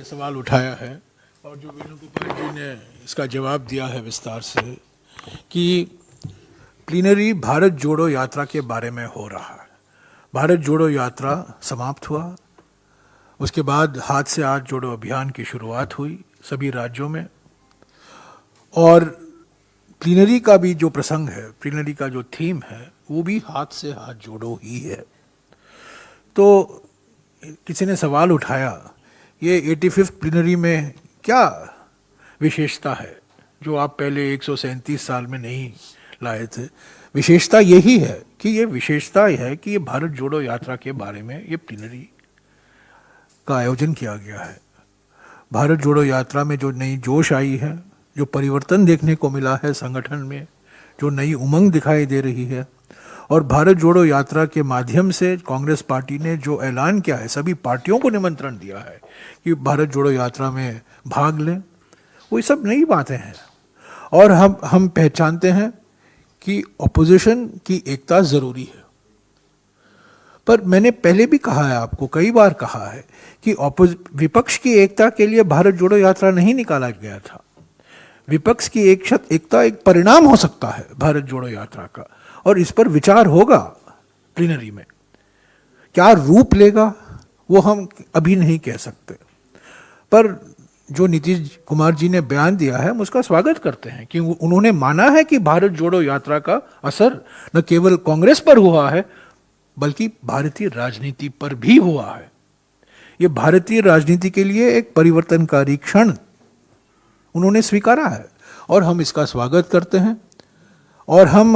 सवाल उठाया है और जो वेणुगोपाल जी ने इसका जवाब दिया है विस्तार से कि प्लीनरी भारत जोड़ो यात्रा के बारे में हो रहा है। भारत जोड़ो यात्रा समाप्त हुआ, उसके बाद हाथ से हाथ जोड़ो अभियान की शुरुआत हुई सभी राज्यों में, और प्लीनरी का भी जो प्रसंग है, प्लीनरी का जो थीम है, वो भी हाथ से हाथ जोड़ो ही है। तो किसी ने सवाल उठाया, ये 85th प्लीनरी में क्या विशेषता है जो आप पहले 137 साल में नहीं लाए थे? विशेषता यही है कि ये विशेषता है कि ये भारत जोड़ो यात्रा के बारे में ये प्लीनरी का आयोजन किया गया है। भारत जोड़ो यात्रा में जो नई जोश आई है, जो परिवर्तन देखने को मिला है संगठन में, जो नई उमंग दिखाई दे रही है, और भारत जोड़ो यात्रा के माध्यम से कांग्रेस पार्टी ने जो ऐलान किया है, सभी पार्टियों को निमंत्रण दिया है कि भारत जोड़ो यात्रा में भाग लें, वो सब नई बातें हैं। और हम पहचानते हैं कि ऑपोजिशन की एकता ज़रूरी है। पर मैंने पहले भी कहा है, आपको कई बार कहा है कि विपक्ष की एकता के लिए भारत जोड़ो यात्रा नहीं निकाला गया था। विपक्ष की एकता एक परिणाम हो सकता है भारत जोड़ो यात्रा का, और इस पर विचार होगा प्लीनरी में। क्या रूप लेगा वो हम अभी नहीं कह सकते, पर जो नीतीश कुमार जी ने बयान दिया है हम उसका स्वागत करते हैं कि उन्होंने माना है कि भारत जोड़ो यात्रा का असर न केवल कांग्रेस पर हुआ है बल्कि भारतीय राजनीति पर भी हुआ है। ये भारतीय राजनीति के लिए एक परिवर्तनकारी क्षण उन्होंने स्वीकारा है और हम इसका स्वागत करते हैं। और हम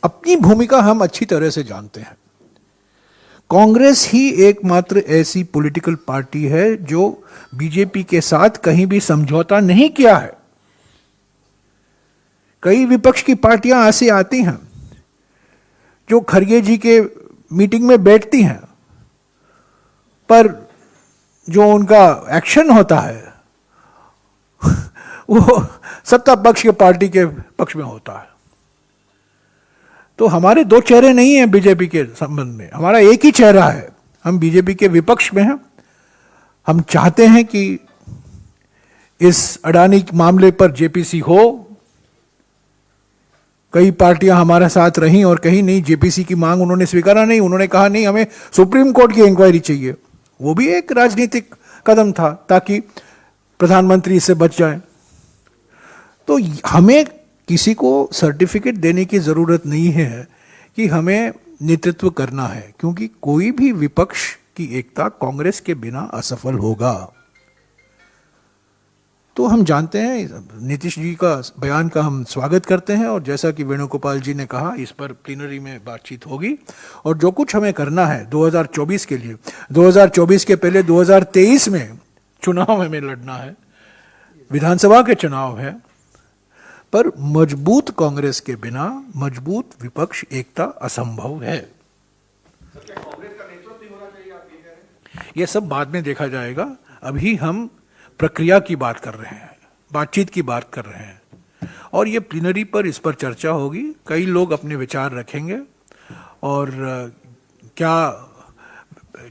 अपनी भूमिका हम अच्छी तरह से जानते हैं। कांग्रेस ही एकमात्र ऐसी पॉलिटिकल पार्टी है जो बीजेपी के साथ कहीं भी समझौता नहीं किया है। कई विपक्ष की पार्टियां ऐसी आती हैं जो खरगे जी के मीटिंग में बैठती हैं, पर जो उनका एक्शन होता है वो सत्ता पक्ष के पार्टी के पक्ष में होता है। तो हमारे दो चेहरे नहीं हैं बीजेपी के संबंध में, हमारा एक ही चेहरा है। हम बीजेपी के विपक्ष में हैं। हम चाहते हैं कि इस अडानी मामले पर जेपीसी हो। कई पार्टियां हमारे साथ रहीं और कहीं नहीं। जेपीसी की मांग उन्होंने स्वीकारा नहीं, उन्होंने कहा नहीं हमें सुप्रीम कोर्ट की इंक्वायरी चाहिए। वो भी एक राजनीतिक कदम था ताकि प्रधानमंत्री इससे बच जाए। तो हमें किसी को सर्टिफिकेट देने की ज़रूरत नहीं है कि हमें नेतृत्व करना है, क्योंकि कोई भी विपक्ष की एकता कांग्रेस के बिना असफल होगा। तो हम जानते हैं, नीतीश जी का बयान का हम स्वागत करते हैं, और जैसा कि वेणुगोपाल जी ने कहा इस पर प्लीनरी में बातचीत होगी। और जो कुछ हमें करना है 2024 के लिए, 2024 के पहले 2023 में चुनाव हमें लड़ना है, विधानसभा के चुनाव है, पर मजबूत कांग्रेस के बिना मजबूत विपक्ष एकता असंभव है। यह सब बाद में देखा जाएगा। अभी हम प्रक्रिया की बात कर रहे हैं, बातचीत की बात कर रहे हैं, और ये प्लीनरी पर इस पर चर्चा होगी। कई लोग अपने विचार रखेंगे, और क्या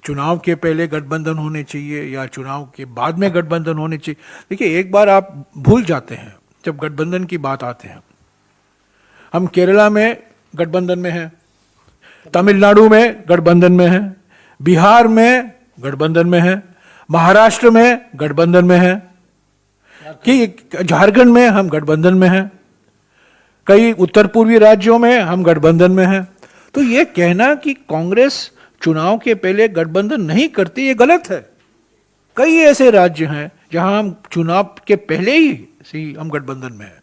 चुनाव के पहले गठबंधन होने चाहिए या चुनाव के बाद में गठबंधन होने चाहिए। देखिए, एक बार आप भूल जाते हैं जब गठबंधन की बात आते हैं। हम केरला में गठबंधन में हैं, तमिलनाडु में गठबंधन में हैं, बिहार में गठबंधन में हैं, महाराष्ट्र में गठबंधन में हैं, कि झारखंड में हम गठबंधन में हैं, कई उत्तर पूर्वी राज्यों में हम गठबंधन में हैं। तो ये कहना कि कांग्रेस चुनाव के पहले गठबंधन नहीं करती, ये गलत है। कई ऐसे राज्य हैं जहां हम चुनाव के पहले ही हम गठबंधन में हैं।